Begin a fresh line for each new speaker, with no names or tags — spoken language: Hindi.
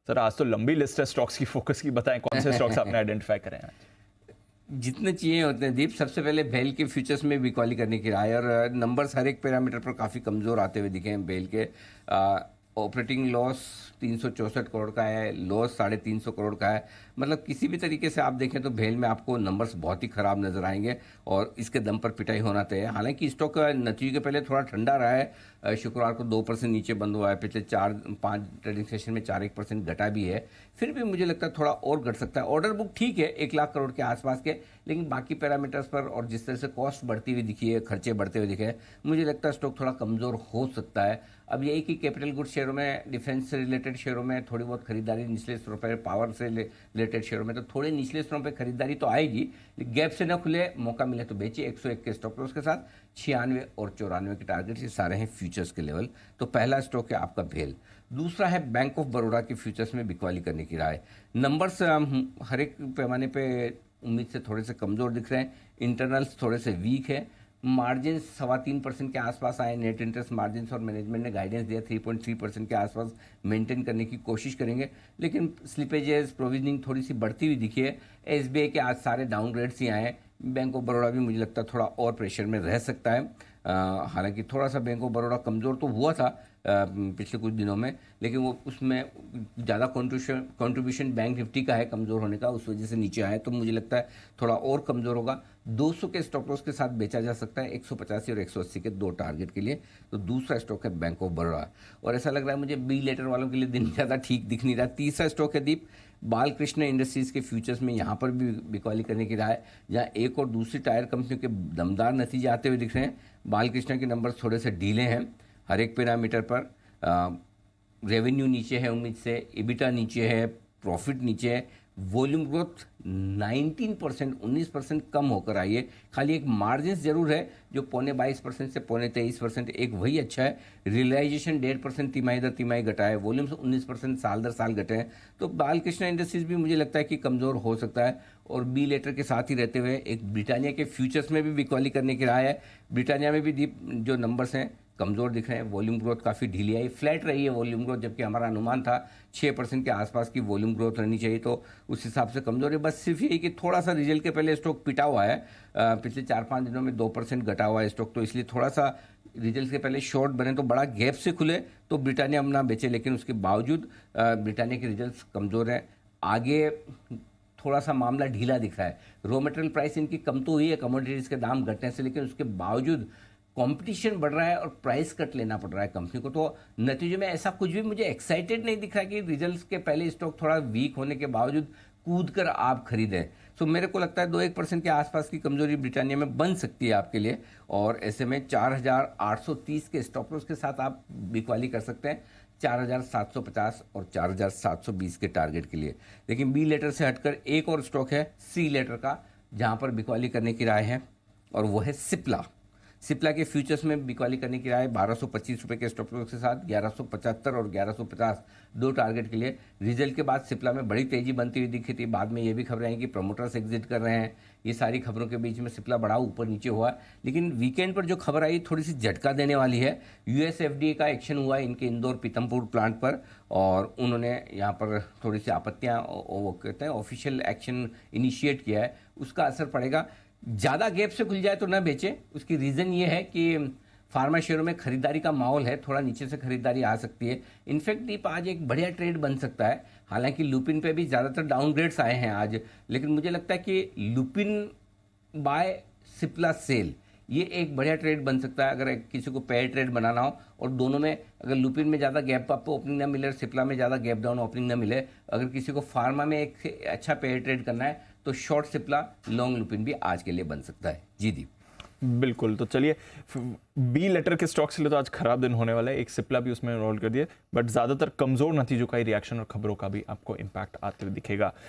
सर आज तो लंबी लिस्ट है स्टॉक्स की, फोकस की, बताएं कौन से स्टॉक्स आपने आइडेंटिफाई करें आज?
जितने चाहिए होते हैं दीप। सबसे पहले भेल के फ्यूचर्स में बिकॉली करने की राय, और नंबर्स हर एक पैरामीटर पर काफ़ी कमज़ोर आते हुए दिखे हैं भेल के। ऑपरेटिंग लॉस 364 करोड़ का है, लॉस 350 करोड़ का है। मतलब किसी भी तरीके से आप देखें तो भेल में आपको नंबर्स बहुत ही ख़राब नज़र आएंगे और इसके दम पर पिटाई होना तय है। हालांकि स्टॉक नतीजे के पहले थोड़ा ठंडा रहा है, शुक्रवार को 2% नीचे बंद हुआ है, पिछले 4-5 ट्रेडिंग सेशन में 4-1% घटा भी है। फिर भी मुझे लगता है थोड़ा और घट सकता है। ऑर्डर बुक ठीक है 1 लाख करोड़ के आसपास के, लेकिन बाकी पैरामीटर्स पर और जिस तरह से कॉस्ट बढ़ती हुई दिखी है, खर्चे बढ़ते हुए दिखे हैं, मुझे लगता है स्टॉक थोड़ा कमज़ोर हो सकता है। अब यही कि कैपिटल गुड शेयरों में, डिफेंस से रिलेटेड शेयरों में थोड़ी बहुत खरीदारी निचले स्तरों पर, पावर से रिलेटेड शेयरों में तो थोड़े निचले स्तरों पर खरीदारी तो आएगी। गैप से न खुले, मौका मिले तो बेचिए। 101 के स्टॉक लॉस के साथ 96 और 94 के टारगेट, ये सारे हैं फ्यूचर्स के लेवल। तो पहला स्टॉक है आपका भेल। दूसरा है बैंक ऑफ बड़ौदा के फ्यूचर्स में बिकवाली करने की राय। नंबर्स हर एक पैमाने पे उम्मीद से थोड़े से कमज़ोर दिख रहे हैं, इंटरनल्स थोड़े से वीक है, मार्जिन 3.25% के आसपास आए नेट इंटरेस्ट मार्जिन, और मैनेजमेंट ने गाइडेंस दिया 3.3% के आसपास मेंटेन करने की कोशिश करेंगे। लेकिन स्लिपेजेस, प्रोविजनिंग थोड़ी सी बढ़ती हुई दिखी है। एसबीआई के आज सारे डाउनग्रेड्स ही आए हैं। बैंक ऑफ बड़ौदा भी मुझे लगता है थोड़ा और प्रेशर में रह सकता है। हालांकि थोड़ा सा बैंक ऑफ बड़ौदा कमज़ोर तो हुआ था पिछले कुछ दिनों में, लेकिन वो उसमें ज़्यादा कंट्रीब्यूशन बैंक निफ्टी का है कमज़ोर होने का, उस वजह से नीचे आया। तो मुझे लगता है थोड़ा और कमज़ोर होगा। 200 के स्टॉप लॉस के साथ बेचा जा सकता है, 185 और 180 के 2 टारगेट के लिए। तो दूसरा स्टॉक है बैंक ऑफ बड़ौदा, और ऐसा लग रहा है मुझे बी लेटर वालों के लिए दिन ज़्यादा ठीक दिख नहीं रहा। तीसरा स्टॉक है दीप, बालकृष्ण इंडस्ट्रीज़ के फ्यूचर्स में। यहाँ पर भी बिकवाली करने की राय, जहाँ एक और दूसरी टायर कंपनियों के दमदार नतीजे आते हुए दिख रहे हैं। बालकृष्ण के नंबर थोड़े से ढीले हैं हर एक पैरामीटर पर। रेवेन्यू नीचे है उम्मीद से, इबिटा नीचे है, प्रॉफिट नीचे है, वॉल्यूम ग्रोथ 19% कम होकर आई है। खाली एक मार्जिन जरूर है जो 22.25% से 23%, एक वही अच्छा है। रियलाइजेशन 1.5% तिमाही दर तिमाही घटा है, वॉल्यूम्स 19% साल दर साल घटे हैं। तो बालकृष्ण इंडस्ट्रीज भी मुझे लगता है कि कमज़ोर हो सकता है। और बी लेटर के साथ ही रहते हुए एक ब्रिटानिया के फ्यूचर्स में भी बिकवाली करने की राय है। ब्रिटानिया में भी जो नंबर्स हैं कमज़ोर दिख रहे हैं, वॉल्यूम ग्रोथ काफ़ी ढीली आई, फ्लैट रही है वॉल्यूम ग्रोथ, जबकि हमारा अनुमान था 6% के आसपास की वॉल्यूम ग्रोथ रहनी चाहिए, तो उस हिसाब से कमज़ोर है। बस सिर्फ यही कि थोड़ा सा रिजल्ट के पहले स्टॉक पिटा हुआ है, पिछले 4-5 दिनों में 2% घटा हुआ है स्टॉक, तो इसलिए थोड़ा सा रिजल्ट के पहले शॉर्ट बने तो बड़ा गैप से खुले तो ब्रिटानिया हम ना बेचे, लेकिन उसके बावजूद ब्रिटानिया के रिजल्ट कमज़ोर हैं। आगे थोड़ा सा मामला ढीला दिख रहा है। रॉ मटेरियल प्राइस इनकी कम तो हुई है कमोडिटीज़ के दाम घटने से, लेकिन उसके बावजूद कंपटीशन बढ़ रहा है और प्राइस कट लेना पड़ रहा है कंपनी को। तो नतीजे में ऐसा कुछ भी मुझे एक्साइटेड नहीं दिख रहा कि रिजल्ट्स के पहले स्टॉक थोड़ा वीक होने के बावजूद कूद कर आप खरीदें। तो मेरे को लगता है 2-1% के आसपास की कमजोरी ब्रिटानिया में बन सकती है आपके लिए, और ऐसे में 4,830 के स्टॉप लॉस के साथ आप बिकवाली कर सकते हैं 4,750 और 4,720 के टारगेट के लिए। लेकिन बी लेटर से हटकर एक और स्टॉक है सी लेटर का, जहां पर बिकवाली करने की राय है, और वो है सिप्ला। सिप्ला के फ्यूचर्स में बिकवाली करने की राय 1225 रुपये के स्टॉप लॉस के साथ 1175 और 1150 2 टारगेट के लिए। रिजल्ट के बाद सिप्ला में बड़ी तेजी बनती हुई दिखी थी, बाद में ये भी खबरें आई कि प्रमोटर्स एग्जिट कर रहे हैं। ये सारी खबरों के बीच में सिप्ला बड़ा ऊपर नीचे हुआ, लेकिन वीकेंड पर जो खबर आई थोड़ी सी झटका देने वाली है। यूएस एफडीए का एक्शन हुआ इनके इंदौर पीतमपुर प्लांट पर, और उन्होंने यहाँ पर थोड़ी सी आपत्तियाँ, वो कहते हैं ऑफिशियल एक्शन इनिशिएट किया है, उसका असर पड़ेगा। ज़्यादा गैप से खुल जाए तो ना बेचें। उसकी रीज़न ये है कि फार्मा शेयरों में खरीदारी का माहौल है, थोड़ा नीचे से खरीदारी आ सकती है। इनफैक्ट दीप आज एक बढ़िया ट्रेड बन सकता है। हालांकि लुपिन पे भी ज़्यादातर डाउनग्रेड्स आए हैं आज, लेकिन मुझे लगता है कि लुपिन बाय सिप्ला सेल ये एक बढ़िया ट्रेड बन सकता है अगर किसी को पेयर ट्रेड बनाना हो, और दोनों में अगर लुपिन में ज़्यादा गैप अप ओपनिंग ना मिले और सिप्ला में ज़्यादा गैप डाउन ओपनिंग ना मिले, अगर किसी को फार्मा में एक अच्छा पेयर ट्रेड करना है तो शॉर्ट सिप्ला लॉन्ग लुपिन भी आज के लिए बन सकता है। जी दीप।
बिल्कुल, तो चलिए बी लेटर के स्टॉक्स के लिए तो आज खराब दिन होने वाला है, एक सिप्ला भी उसमें रोल कर दिए, बट ज़्यादातर कमज़ोर नतीजों का ही रिएक्शन और खबरों का भी आपको इम्पैक्ट आते हुए दिखेगा।